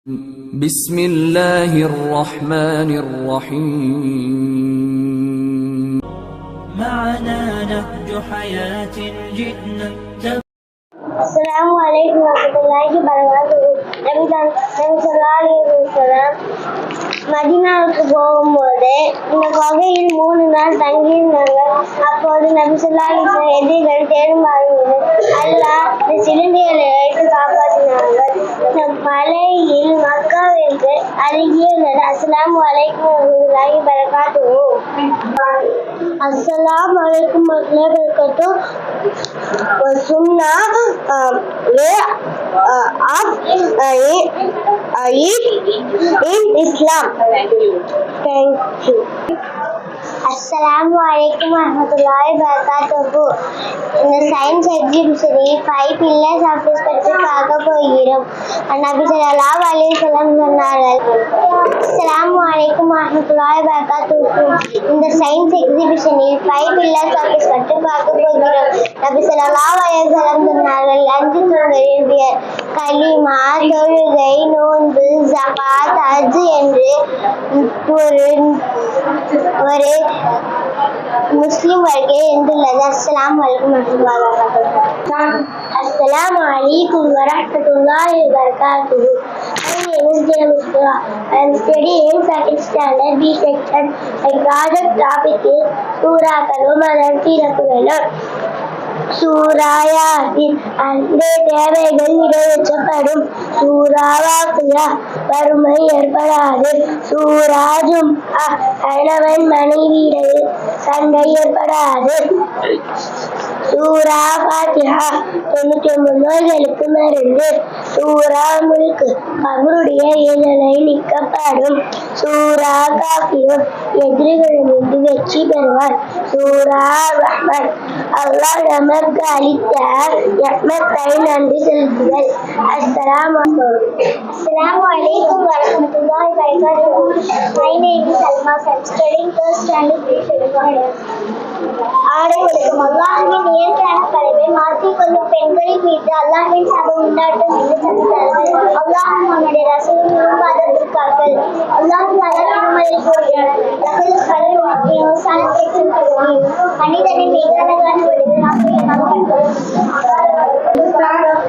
بسم الله الرحمن الرحيم. معنا نهج حياة جئنا. السلام عليكم ورحمة الله وبركاته. நபி ஸல்லல்லாஹு அலைஹி வஸல்லம் மதீனாவுக்கு போகும்போது இந்த குகையில் 3 நாள் தங்கியிருந்தாங்க. அப்போது நபி ஸல்லல்லாஹு அலைஹி வஸல்லம் எதிரிகள் தேடுமாறு அல்லாஹ் இந்த சிலிண்டிகளை வைத்து காப்பாற்றினார்கள். மலையில் மக்காவிற்கு அருகே உள்ளது. அஸ்ஸலாமு அலைக்கும் வரஹ்மத்துல்லாஹி வபரகாத்துஹு. அஸ்ஸலாமு அலைக்கும் வரஹ்மத்துல்லாஹி வபரகாத்துஹு. Sunnah way of Eid in Islam. Thank you. Assalamu alaikum warahmatullahi wabarakatuh. இந்த சயின்ஸ் எக்ஸிபிஷனில் 5 pillars of this பற்றி பார்க்க போகிறோம். நபி ஸல்லல்லாஹு அலைஹி வஸல்லம் சொன்னார்கள். அஸ்ஸலாமு அலைக்கும் வரஹ்மத்துல்லாஹி வபரகாத்துஹு. இந்த சயின்ஸ் எக்ஸிபிஷனில் 5 pillars of this பற்றி பார்க்க போகிறோம். நபி ஸல்லல்லாஹு அலைஹி வஸல்லம் சொன்னார்கள். 5 தூண்களின் பெயர் கலிமா, தொழுகை, நோன்பு, ஜகாத், ஹஜ் என்று ஒரு முஸ்லிம் வாழ்க்கை என்றுள்ளது. அஸ்ஸலாமு அலைக்கும் வரஹ்மத்துல்லாஹி வபரகாத்துஹு. Assalamu alaikum warahmatullahi wabarakatuh. My name is Janamishra. I am studying in 2nd standard B section. My project topic is Surah Al-Madan Tirakuvelam. சூரா யாசின் அன்றே தேவைகள் நிறைவேற்றப்படும். சூரா வாக்கியா வறுமை ஏற்படாது. சூரா ஜும்ஆ கணவன் மனைவியிடையே சண்டை ஏற்படாது. சூரா ஃபாத்திஹா 99 நோய்களுக்கு மருந்து. சூரா முல்க் கபருடைய வேதனை நீக்கப்படும். சூரா காஃபிரூன் எதிரிகளிலிருந்து வெற்றி பெறுவார். சூரா ரஹ்மான் அல்லாஹ் நமக்கு அளித்த நிஅமத்தை நன்றி செலுத்துதல். அஸ்ஸலாமு அலைக்கும் வரஹ்மத்துல்லாஹி வபரகாத்துஹு. My name is Salma. I am studying 1st standard B section. ஆடைகளுக்கும் அல்லாஹ்வின் இயற்கையான படைப்பை மாற்றிக்கொள்ளும் பெண்களின் மீது அல்லாஹ்வின் சாபம் உண்டாட்டும் என்று சொல்கிறார்கள். அல்லாஹ்வும் அவனுடைய ரசூலும் பாதுகாப்பார்கள். அல்லாஹ் திருமலையில் கூறுகிறார். மனிதனின் மிக அழகான வடிவில்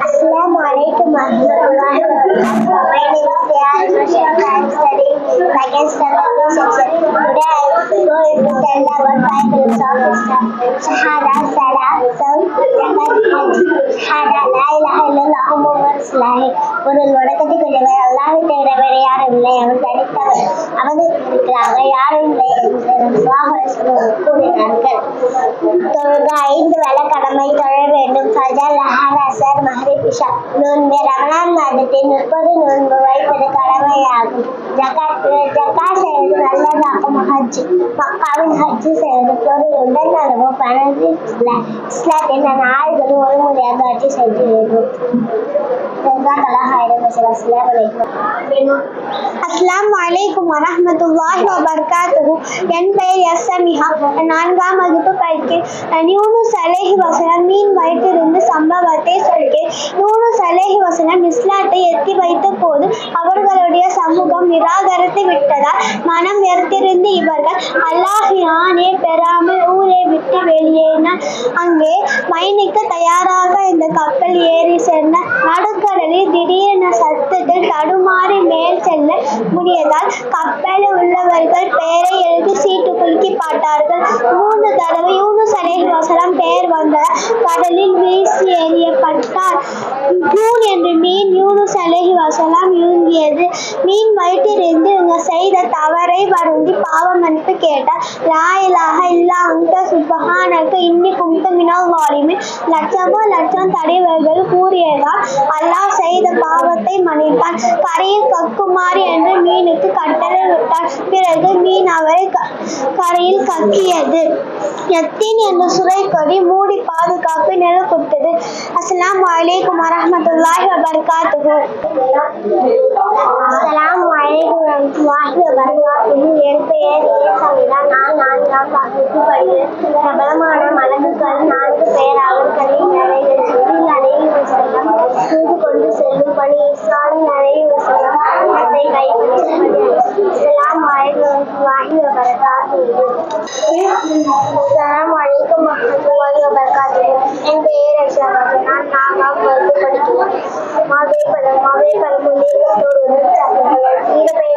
Assalamu alaikum warahmatullahi wabarakatuh. My name is Diyar. I am studying 2nd standard B section. Today I am going to tell about 5 pillars of Islam. Shahada, Salah, Saum, Zakat, Hajj. Shahada, La ilaha illallah Muhammadur Rasulullah. ஒரு வணக்கத்தை கொண்டவர் அல்லாஹ்வை தவிர வேறு யாரும் இல்லை. அவன் தனித்தவர், அவனுக்கு இருக்கிறாங்க யாரும் இல்லை என்று கூறினார்கள். தொழுக 5 வேளை கடமை தொழ வேண்டும். ஃபஜர், லஹர், அஸர், மஹ்ரிப், இஷா. நோன்பு ரமலான் மாதத்தில் 30 நோன்பு வைப்பது கடமையாகும். ஜகாத் செய்வது நல்லதாகும். ஹஜ் மக்காவின் ஹஜ் செய்வது பொருள் உடல் நலவோ பணது இஸ்லாத்தின் நாடுகளும் ஒரு முறையாக ஹஜ் செய்து வேண்டும். அஸ்ஸலாமு அலைக்கும் வரஹ்மத்துல்லாஹி வபரகாத்துஹு. என் பெயர் எஸ் சமிஹா. 4ஆம் வகுப்பு படிக்கிறேன். யூனுஸ் அலைஹி வஸல்லம் மீன் வயிற்றிலிருந்து சம்பவத்தை சொல்கிறேன். யூனுஸ் அலைஹி வஸல்லம் இஸ்லாத்தை எத்தி வைத்த போது அவர்களுடைய சமூகம் நிராகரித்து விட்டதால் மனம் வெறுத்திருந்த இவர்கள் அல்லாஹ்வினை பெறாமல் ஊரை விட்டு வெளியேறினர். அங்கே பயணிக்க தயாராக இந்த கப்பல் ஏறி சென்ற நடுக்கடலில் திடீரென சத்தத்தில் தடுமாறி மேல் செல்ல முடியதால் கப்பலில் உள்ளவர்கள் பெயரை எழுதி சீட்டு குலுக்கி பார்த்தார்கள். 3 தடவை யூனுஸ் அலைஹி வஸல்லம் பெயர் வந்த கடலில் வீசி எறியப்பட்டார். பூன் என்ற மீன் யூனுஸ் அலைஹி வஸல்லம் விழுங்கியது. மீன் வயிற்றிலிருந்து இவங்க செய்த தவறை வருந்தி பாவ மன்னிப்பு கேட்டார். லா இலாஹ இல்லா அன்த சுப்ஹானக இன்னி குன்து மினல் ஸாலிமீன். லட்சம் தடவைகள் கூறியதால் அல்லாஹ் செய்த பாவத்தை மன்னித்தான். கரையில் கக்குமாறு என்று மீனுக்கு கட்டளை விட்டார். பிறகு மீன் அவரை கரையில் கக்கியது. யத்தீன் என்ற சுரைக்கொடி மூடி பாதுகாப்பு நிலப்பட்டது. அஸ்ஸலாமு அலைக்கும் வரஹ்மத்துல்லாஹி வபரகாத்துஹு. அஸ்ஸலாமு அலைக்கும் வரஹ்மத்துல்லாஹி வபரகாத்துஹு. என் பெயர் ஏசமிதா. நான் 4ஆம் வகுப்பு படிக்கிறேன். பிரபலமான மலக்குகள் 4 பேர். அவர்களின் நடைகள் ஜிப்ரீல் அலைஹி வஸல்லம் தூது கொண்டு செல்லும் பணி இஸ்ராயில் அலைஹி வஸல்லம் அஸ்ஸலாமு அலைக்கும் வரஹ்மத்துல்லாஹி வபரகாத்துஹு. என் பெயர் அக்ஷயா. நான் 4ஆம் வகுப்பு படிக்கிறேன். மாவேப்பழம் பெயர்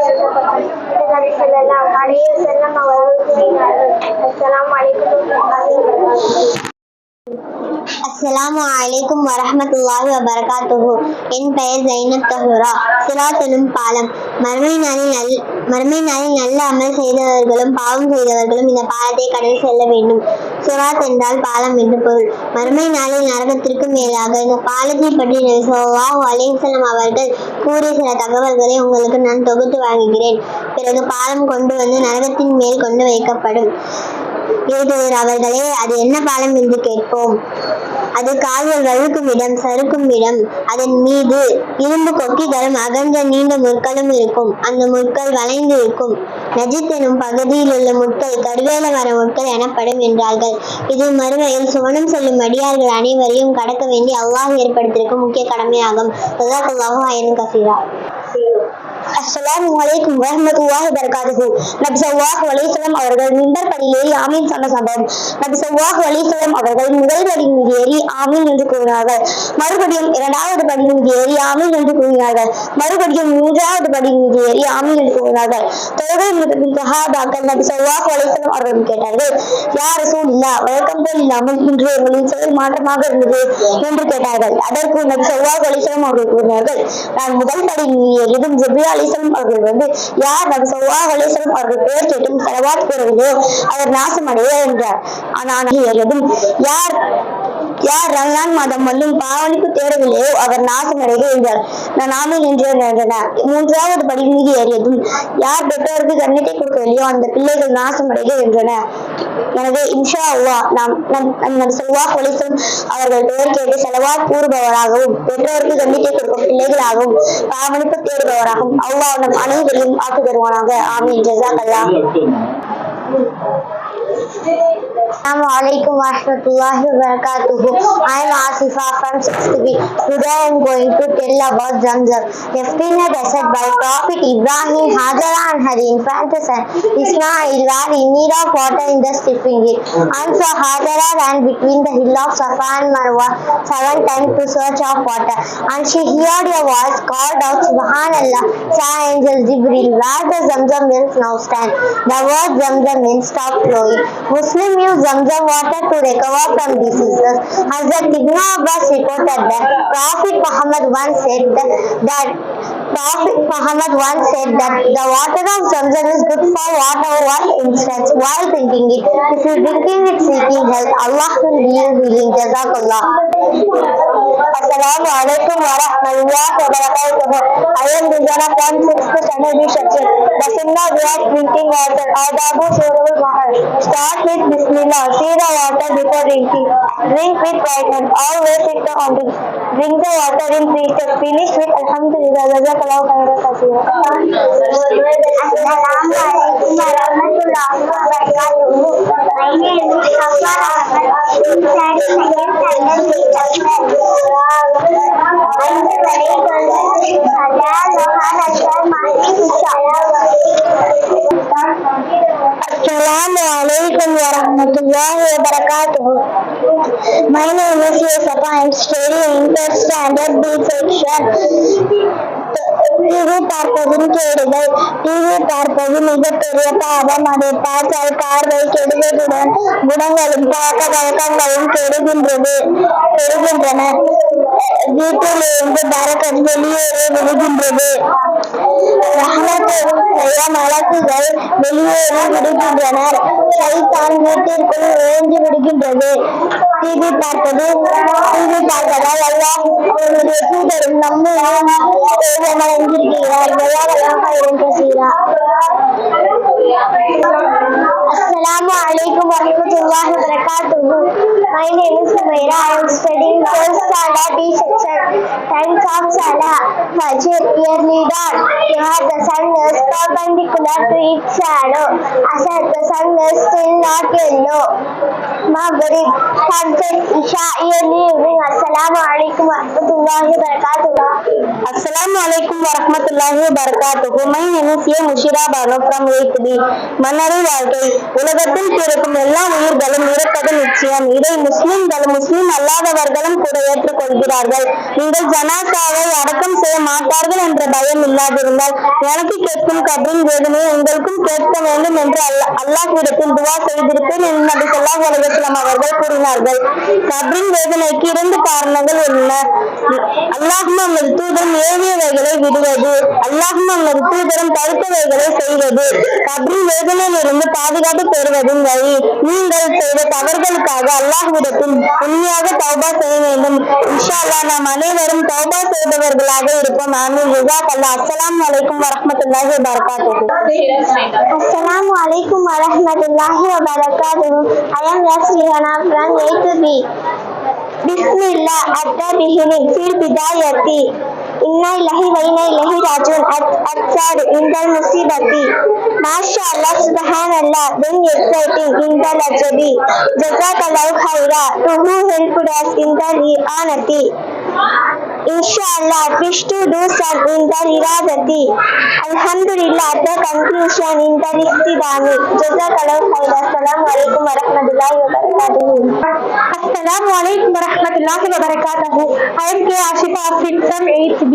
சொல்லப்பட்டது. நபி ஸல்லல்லாஹு அலைஹி வஸல்லம் அவர்கள் கூறினார்கள். அஸ்ஸலாமு அலைக்கும் வரஹ்மத்துல்லாஹி வபரகாத்துஹு. அஸ்ஸலாமு அலைக்கும் வரஹ்மத்துல்லாஹி வபரகாத்துஹு. என் பெயர் ஜைனப் தஹூரா. சிராத் எனும் பாலம். மறுமை நாளில் நல்ல அமல் செய்தவர்களும் பாவம் செய்தவர்களும் இந்த பாலத்தை கடந்து செல்ல வேண்டும். சிராத் என்றால் பாலம் என்று பொருள். மறுமை நாளில் நரகத்திற்கு மேலாக இந்த பாலத்தை பற்றி நபி ஸல்லல்லாஹு அலைஹி வஸல்லம் அவர்கள் கூறிய சில தகவல்களை உங்களுக்கு நான் தொகுத்து வழங்குகிறேன். பிறகு பாலம் கொண்டு வந்து நரகத்தின் மேல் கொண்டு வைக்கப்படும். எழுதுவர் அவர்களே, அது என்ன பாலம் என்று கேட்போம். அது கால்கள் வழுக்கும் இடம், சறுக்கும் இடம். அதன் மீது இரும்பு கொக்கிகளும் அகன்ற நீண்ட முற்களும் இருக்கும். அந்த முற்கள் வளைந்து இருக்கும். நஜித் எனும் பகுதியில் உள்ள முட்கள் கருவேல மர முட்கள் எனப்படும் என்றார்கள். இது மறுமையில் சுவனம் செல்லும் அடியார்கள் அனைவரையும் கடக்க வேண்டி அல்லாஹ் ஏற்படுத்தியிருக்கும் முக்கிய கடமையாகும். ஜஸாக்கல்லாஹு ஹைரன் கஸீரா. அஸ்ஸலாமு அலைக்கும் வரஹ்மத்துல்லாஹி வபரகாத்துஹு. நபி ஸல்லல்லாஹு அலைஹி வஸல்லம் அவர்கள் மிம்பர் படியில் ஏறி ஆமீன் சொன்ன சம்பவம். நபி ஸல்லல்லாஹு அலைஹி வஸல்லம் அவர்கள் முதல் படி மீது ஏறி ஆமீன் என்று கூறினார்கள். மறுபடியும் 2வது படி மீது ஏறி ஆமீன் என்று கூறினார்கள். மறுபடியும் 3வது படி மீது ஏறி ஆமீன் என்று கூறினார்கள். தொழுகை முடிந்த சஹாபாக்கள் நபி ஸல்லல்லாஹு அலைஹி வஸல்லம் அவர்கள் கேட்டார்கள், யா ரசூலல்லாஹ், வழக்கம் போல் இல்லாமல் இன்று உங்களின் செயல் மாற்றமாக இருந்தது என்று கேட்டார்கள். அதற்கு நபி ஸல்லல்லாஹு அலைஹி வஸல்லம் அவர்கள் கூறினார்கள், நான் முதல் படி மீது ஏறியதும் ஜிப்ரீல் அலைஹிஸ்ஸலாம் அவர்கள் வந்து யார் நபி ஸல்லல்லாஹு அலைஹி வஸல்லம் அவர்கள் பெயர் கேட்டும் ஸலவாத் கூறவில்லையோ அவர் நாசமடைய என்றார். ஆனால் ஏறியதும் யார் ரமலான் மாதம் வந்தும் பாவனிப்பு தேடவில்லையோ அவர் நாசமடைய என்றார். நான் ஆமீன் என்றனர். 3வது படி மீது ஏறியதும் யார் பெற்றோருக்கு கண்ணத்தை கொடுக்கவில்லையோ அந்த பிள்ளைகள் நாசமடைய என்றனர். எனவே இன்ஷா அல்லாஹ் நாம் நபி ஸல்லல்லாஹு அலைஹி வஸல்லம் அவர்கள் பெயர் கேட்டு ஸலவாத் கூறுபவராகவும் பெற்றோருக்கு கண்ணத்தை கொடுக்கும் பிள்ளைகளாகவும் பாவனிப்பு தேடுபவராகவும் அல்லாஹ் நம் அனைவரையும் ஆக்கி தருவானாக. ஆமீன். ஜஸாக்கல்லாஹ். Assalamu alaikum warahmatullahi wabarakatuh. I am Asifa from 6th B. Today I am going to tell about Zamzam. Left in a desert by Prophet Ibrahim, Hajara and her infant son Ismail were in need of water in the stripping it. And so Hajara ran between the hill of Safa and Marwa 7 times to search of water. And she heard a voice called out, Subhanallah, saw angel Jibril, where the Zamzam wells now stand. The word Zamzam means stop flowing. Muslim use Zamzam water to recover from diseases. Hazrat Ibn Abbas reported that Prophet Muhammad once said that the water of Zamzam is good for one instance while drinking it. If you drinking it seeking health, Allah will give you healing. Jazakallah. Assalamu alaikum warahmatullahi wabarakatuh. I am Rizana from 6th standard section. The sunnah way of drinking water. Adabu Shurul Mahal. Start with Bismillah. See the water before drinking. Drink with right hand. Always sit on drink. Drink the water in 3 steps. Finish with Alhamdulillah. Jazakallahu khairan kaseera. Assalamu alaikum warahmatullahi wabarakatuh. My name is Hafsa Ahmed. I'm studying second standard teacher. I'm very good. Salah Lohan Asar Mahdi Assalamu alaikum warahmatullahi wabarakatuh. My name is Yusuf. I am studying in 3rd standard B section. TV பார்ப்பதும் கேடுதல். TV பார்ப்பது மிகப்பெரிய பாவம். அதை பார்த்தால் பார்வை கெடுவதுடன் குணங்களும் பழக்க வழக்கங்களும் கெடுகின்றன. வீட்டிலிருந்து பரக்கத் வெளியேறி விடுகின்றது. ரஹ்மத்துடைய மலக்குகள் வெளியேறி விடுகின்றனர். ஷைத்தான் வீட்டிற்குள் நுழைந்து விடுகின்றது. டிவி பார்ப்பதால் அல்லாஹ் அவருடைய தூதரும் நம்மையும் ஏகமடைந்திருக்கிறார். Assalamu alaikum warahmatullahi wabarakatuh. My name is Sumaira. I am studying 4th standard B section. Times of Salah. Fajr, early dawn. Dhuhr, the sun is perpendicular to its shadow. Asr, the sun is still not yellow. Maghrib, sunset, Isha, early evening. Assalamu alaikum warahmatullahi wabarakatuh. Assalamu alaikum warahmatullahi wabarakatuh. My name is Mushira Bano from 8th B. மன்னரை வாழ்க்கை. உலகத்தில் பிறக்கும் எல்லா உயிர்களும் இறப்பது நிச்சயம். இதை முஸ்லிம்களும் முஸ்லிம் அல்லாதவர்களும் கூட ஏற்றுக்கொள்கிறார்கள். நீங்கள் ஜனாசாவை அடக்கம் செய்ய மாட்டார்கள் என்ற பயம் இல்லாதிருந்தால் எனக்கு கேட்கும் கபரின் வேதனை உங்களுக்கும் கேட்க வேண்டும் என்று அல்லாஹ்விடத்தில் துவா செய்திருப்பேன் என்று நபி ஸல்லல்லாஹு அலைஹி வஸல்லம் அவர்கள் கூறினார்கள். கபரின் வேதனைக்கு 2 காரணங்கள் உள்ளன. அல்லாஹ்வும் அவனது தூதரும் ஏவியவைகளை விடுவது, அல்லாஹ்வும் அவனது தூதரும் தடுத்தவைகளை செய்வது கபரின் வேதனையிலிருந்து பாதுகாப்பு பெறுவதின் வழி. நீங்கள் செய்த தவறுகளுக்காக அல்லாஹ்விடத்தில் உண்மையாக தௌபா செய்ய வேண்டும். இன்ஷா அல்லாஹ் நாம் அனைவரும் தௌபா செய்தவர்களாக இருப்போம். ஆமீன். ஜஸாக்கல்லாஹ். அஸ்ஸலாமு அலைக்கும் வரஹ்மத்துல்லாஹி வபரகாத்துஹு. அஸ்ஸலாமு அலைக்கும் வரஹ்மத்துல்லாஹி வபரகாத்துஹு. I am Yasrihana from A to B. Bismillah at the beginning, fil bidayati. Inna ilahi wa inna ilahi rajiun at sad in the musibati. MashaAllah, Subhanallah, then exciting in the lajabi. Jazakallahu khaira to who helped us in the ri'anati. Inshallah, wish to do some in the iradati. Alhamdulillah, at the conclusion in the istidami. Jazakallahu khaira. Assalamu alaikum wa rahmatullahi wa barakatuhu. Assalamu alaikum wa rahmatullahi wa barakatuhu. I am K. Ashifa from 8th B.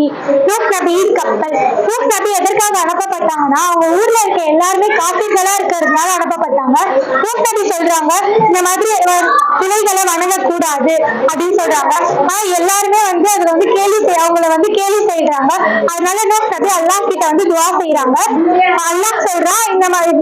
நூஹ் நபியின் கப்பல். நூஹ் நபி எதற்காக அனுப்பப்பட்டாங்கன்னா அவங்க ஊர்ல இருக்க எல்லாருமே காஃபிர்களா இருக்கிறதுனால அனுப்பப்பட்டாங்க. நூஹ் நபி சொல்றாங்க இந்த மாதிரி சிலைகளை வணங்கக்கூடாது அப்படின்னு சொல்றாங்க. எல்லாருமே அதுல அவங்கள கேலி செய்யறாங்க. அதனால நூஹ் நபி அல்லாஹ் கிட்ட துவா செய்யறாங்க. அல்லாஹ் சொல்றான் இந்த மாதிரி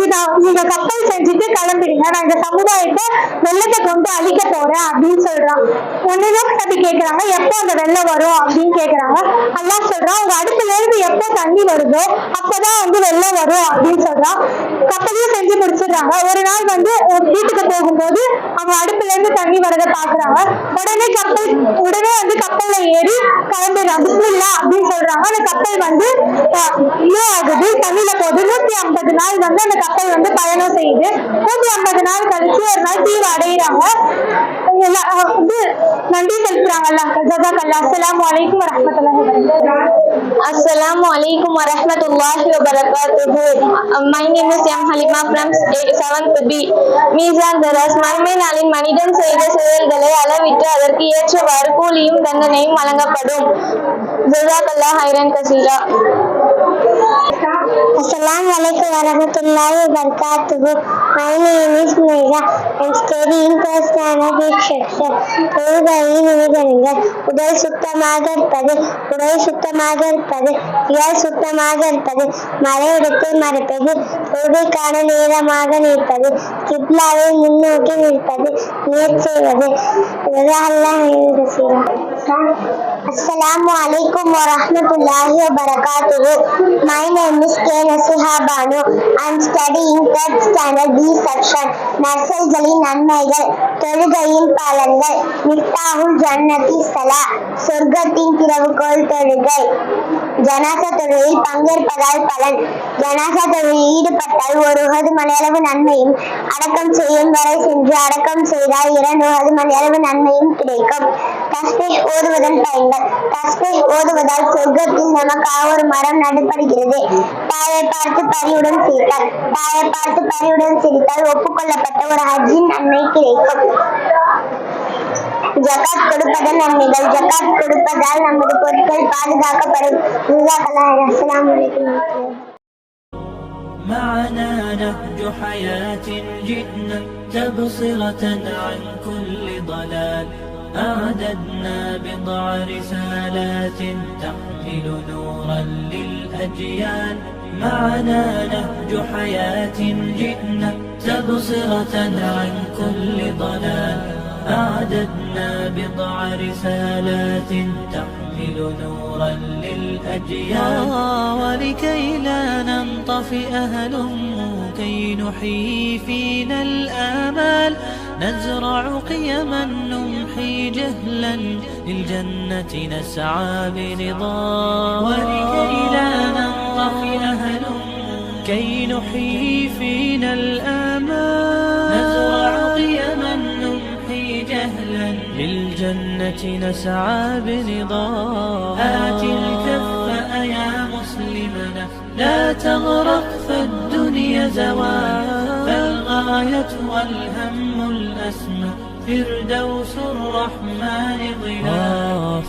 நீங்க கப்பல் செஞ்சுட்டு கிளம்பிடுங்க, நான் இந்த சமுதாயத்தை வெள்ளத்தை கொண்டு அழிக்க போறேன் அப்படின்னு சொல்றான். ஒன்னு நூஹ் நபி கேக்குறாங்க எப்போ அந்த வெள்ளம் வரும் அப்படின்னு கேக்குறாங்க. அல்லாஹ் சொல்றான் உங்க அடுப்புல இருந்து எப்போ தண்ணி வருதோ அப்பதான் வெள்ளம் வரும் அப்படின்னு சொல்றான். கப்பலையும் செஞ்சு முடிச்சிடுறாங்க. ஒரு நாள் வீட்டுக்கு போகும்போது அவங்க அடுப்புல இருந்து தண்ணி வரதை பாக்குறாங்க. உடனே கப்பல்ல ஏறி கிளம்பிடுறாங்க. பிஸ்மில்லாஹ் அப்படின்னு சொல்றாங்க. அந்த கப்பல் ஆகுது, தண்ணியில போகுது. 150 நாள் அந்த கப்பல் பயணம் செய்யுது. 150 நாள் கழிச்சு ஒரு நாள் தீவு அடையிறாங்க. நன்றி செலுத்துறாங்க அல்லாஹ். ஜஸாக்கல்லாஹ். அஸ்ஸலாமு அலைக்கும் வரஹ்மத்துல்லாஹி வபரகாத்துஹு. Assalamu alaikum warahmatullahi wabarakatuh. My name is M. Halima from 7th B. மீசான் தராஸ் மறுமை நாளின் மனிதன் செய்த செயல்களை அளவிட்டு அதற்கு ஏற்றவாறு கூலியும் தண்டனையும் வழங்கப்படும். ஜஸாக்கல்லாஹ் ஹைரன் கசீரா. Assalamu alaikum warahmatullahi wabarakatuh. My name is Meera. I am studying first standard section. தொழுகையின் நிபந்தனைகள். உடல் சுத்தமாக இருப்பது, உடல் சுத்தமாக இருப்பது, இயல் சுத்தமாக இருப்பது, மறைவிடத்தை மறைப்பது, தொழுகைக்கான நேரமாக நிற்பது, கிப்லாவை முன்னோக்கி நிற்பது, நியத் செய்வது. Assalamu alaikum warahmatullahi wabarakatuh. My name is K. Nasiha Banu. I am studying 3rd standard B section. நற்செயல்களின் நன்மைகள். தொழுகையின் பலன்கள். மிஃப்தாஹுல் ஜன்னதி ஸலா, சொர்க்கத்தின் திறவுகோல் தொழுகை. ஜனாசா தொழுகையில் பங்கேற்பதால் பலன். ஜனாசா தொழுகையில் ஈடுபட்டால் 1 உஹது மணியளவு நன்மையும், அடக்கம் செய்யும் வரை சென்று அடக்கம் செய்தால் 2 உஹது மணியளவு நன்மையும் கிடைக்கும். தஸ்பீஹ் ஓதுவதன் பயன்கள். தஸ்பீஹ் ஓதுவதால் சொர்க்கத்தில் நமக்காக ஒரு மரம் நடுப்படுகிறது. தாயை பார்த்து பரிவுடன் சிரித்தால், தாயை பார்த்து பரிவுடன் சிரித்தால் ஒப்புக்கொள்ளப்பட்ட ஒரு ஹஜ்ஜின் நன்மை கிடைக்கும். ஜகாத் கொடுப்பதன் நன்மைகள். ஜகாத் கொடுப்பதால் நமது பொருட்கள் பாதுகாக்கப்படும். அஸ்ஸலாமு அலைக்கும். معنا نهج حياة جئنا تبصرة عن كل ضلال. أعددنا بضع رسالات تحمل نورا للأجيال. معنا نهج حياة جئنا تبصرة عن كل ضلال. أعددنا بضع رسالات تحمل نورا للأجيال. ولكي لا ننطفئ هلموا كي نحيي فينا الآمال. نزرع قيما نمحي جهلا للجنة نسعى برضا. ولكي لا ننطفئ هلموا كي نحيي فينا الآمال. نزرع قيما نمحي جهلا للجنة نسعى برضا. آت الكف يا مسلمنا لا تغرق فالدنيا زوال. الغاية والهم الأسمى فردوس الرحمن ظلال.